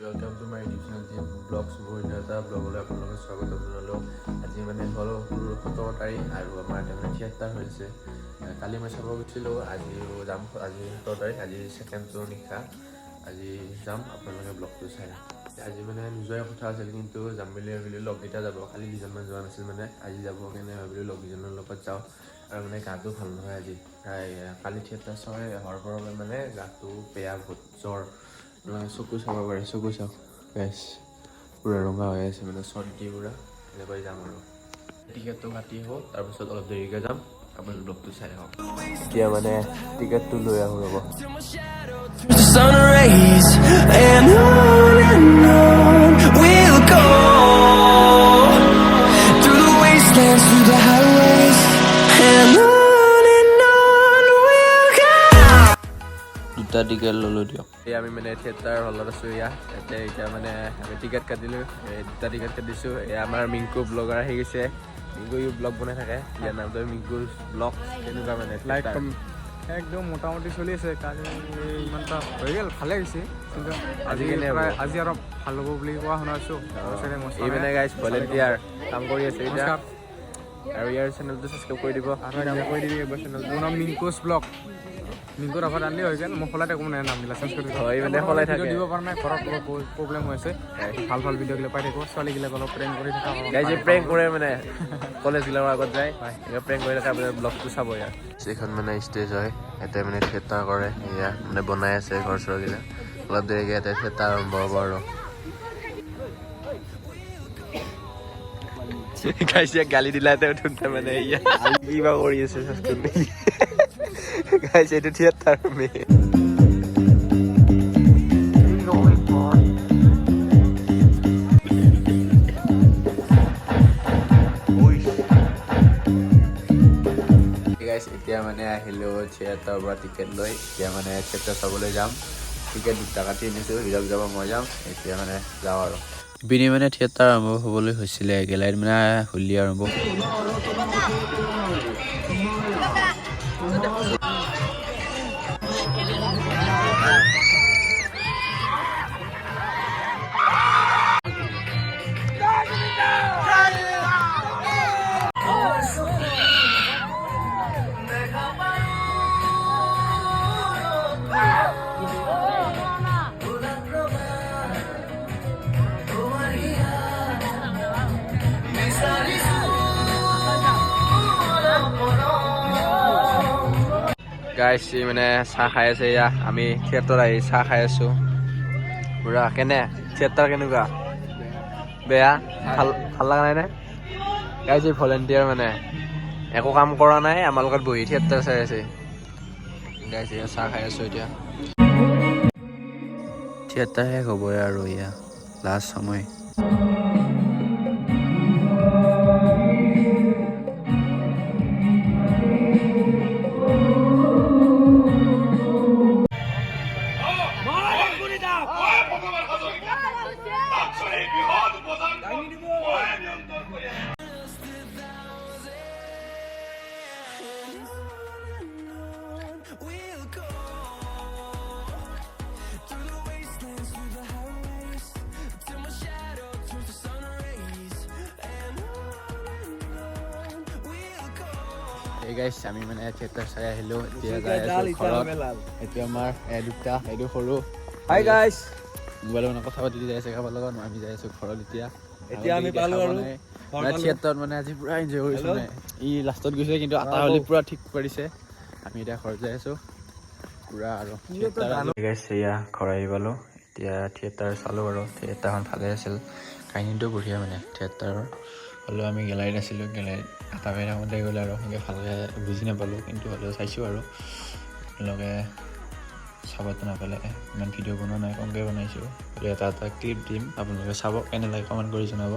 Welcome to my YouTube channel Vlogs Mohinata Vlogলৈ আপোনালোকক স্বাগত জনালোঁ। আজি মানে হ'ল 17 তাৰিখ আৰু আমাৰ এটা থিয়েটাৰ হৈছে। কালি মই চাব গৈছিলোঁ, আজিও যাম। আজি 17 তাৰিখ, আজি ছেকেণ্ড শ্ব' নিশা। আজি যাম, আপোনালোকে ব্লগটো চাই। আজি মানে নোযোৱাৰ কথা আছিল, কিন্তু যাম বুলি ভাবিলোঁ। লগকেইটা যাব, কালি দুজনমান যোৱা নাছিল মানে, আজি যাব কাৰণে ভাবিলোঁ লগকেইজনৰ লগত যাওঁ। আৰু মানে গাটো ভাল নহয় আজি, কালি থিয়েটাৰ চাই অহাৰ পৰা মানে গাটো বেয়া, বহুত জ্বৰ। চকু চাব পাৰে, চকু চাওক গাইছ, পূৰা ৰঙা হৈ আছে মানে চৰ্দি পূৰা। এনেকৈ যাম আৰু টিকেটটো কাটি আহোঁ, তাৰপিছত অলপ দেৰিকৈ যাম। আপুনি ব্লগটো চাই আহক। এতিয়া মানে টিকেটটো লৈ আহোঁ ৰ'ব। দুটা টিকেট ল'লোঁ দিয়ক। এই আমি মানে থিয়েটাৰ হলত আছোঁ। এতিয়া মানে আমি টিকেট কাটিলোঁ, দুটা টিকেট কাটিছোঁ। এয়া আমাৰ মিংকু ব্লগাৰ আহি গৈছে। মিংকু ব্লগ বনাই থাকে, ইয়াৰ নামটো মিংকু ব্লগ। তেনেকুৱা মানে লাইক একদম মোটামুটি চলি আছে। কালি ইমান এটা হৈ গ'ল, ভালে হৈছে, কিন্তু আজি কেনে আজি আৰু ভাল হ'ব বুলি কোৱা শুনাইছোঁ। এই মানে গাইজ ভলেণ্টিয়াৰ কাম কৰি আছে এতিয়া, আৰু ইয়াৰ চেনেলটো ছাবস্ক্ৰাইব কৰি দিব। কৈ দিবি এইবাৰ চেনেলটো। মোৰ নাম মিংকুছ ব্লগ। মিংকুৰ আগত আনলি হৈ গ'ল, মই সলাই থাকোঁ মানে নামবিলাক চেঞ্জ কৰি হয় মানে সলাই থাকে। দিব পৰা নাই, ঘৰত প্ৰব্লেম হৈ আছে। ভাল ভাল ভিডিঅ'বিলাক পাই থাকোঁ, ছোৱালীবিলাক অলপ প্ৰেংক কৰি থকা। গাইজ প্ৰেংক কৰে মানে কলেজবিলাকৰ আগত যায়, প্ৰেংক কৰি থাকে। আপোনাৰ ব্লগটো চাব ইয়াৰ। এইখন মানে ষ্টেজ হয়, ইয়াতে মানে থিয়েটাৰ কৰে। এয়া মানে বনাই আছে ঘৰ চৰগিলা। অলপ দেৰিকৈ ইয়াতে থিয়েটাৰ আৰম্ভ হ'ব আৰু গাইছে গালি দিলাতে মানে কিবা কৰি আছে গাইছে। এইটো থিয়েটাৰ এতিয়া মানে আহিলোঁ থিয়েটাৰৰ পৰা টিকেট লৈ। এতিয়া মানে থিয়েটাৰ চাবলৈ যাম। টিকেট দুটা কাটি আনিছোঁ, হিৰক যাব, মই যাম। এতিয়া মানে যাওঁ আৰু ইপিনে মানে থিয়েটাৰ আৰম্ভ হ'বলৈ হৈছিলে। গেলাৰীত মানে হোলী আৰম্ভ গাইছ। মানে চাহ খাই আছে এয়া, আমি থিয়েটাৰ আহি চাহ খাই আছোঁ। পুৰা কেনে থিয়েটাৰ কেনেকুৱা? বেয়া? ভাল লগা নাই নে? গাইছ ভলেণ্টিয়াৰ মানে একো কাম কৰা নাই, আমাৰ লগত বহি থিয়েটাৰ চাই আছে। গাইছ চাহ খাই আছোঁ এতিয়া। থিয়েটাৰ শেষ হ'বই আৰু এয়া লাষ্ট সময়। এই গাইছ আমি মানে থিয়েটাৰ চাই আহিলোঁ। এতিয়া যাই আছোঁ ঘৰত। এইটো আমাৰ দুটা, এইটো সৰু। Hi guys. মোবাইলত মানে কথা পাতি যাই আছে কাৰোবাৰ লগত। আমি যাই আছোঁ ঘৰত এতিয়া আমি পালোঁ আৰু থিয়েটাৰত মানে আজি পূৰা এনজয় কৰিছোঁ। মানে ই লাষ্টত গৈছে, কিন্তু আটা হলি পূৰা ঠিক কৰিছে। আমি এতিয়া ঘৰত যাই আছোঁ পূৰা আৰু এয়া ঘৰ আহি পালোঁ। এতিয়া থিয়েটাৰ চালোঁ আৰু থিয়েটাৰখন ভালে আছিল, কাহিনীটো বঢ়িয়া মানে থিয়েটাৰৰ। হ'লেও আমি গেলাৰীত আছিলোঁ, গেলাৰীত আটা খাই থাকোঁতে গ'লে আৰু সেনেকৈ ভালকৈ বুজি নাপালোঁ, কিন্তু হ'লেও চাইছোঁ আৰু আপোনালোকে চাবতো নাপালে। ইমান ভিডিঅ' বনোৱা নাই, কমকৈ বনাইছোঁ। এটা ক্লিপ দিম, আপোনালোকে চাব, কেনে লাগে কমেণ্ট কৰি জনাব।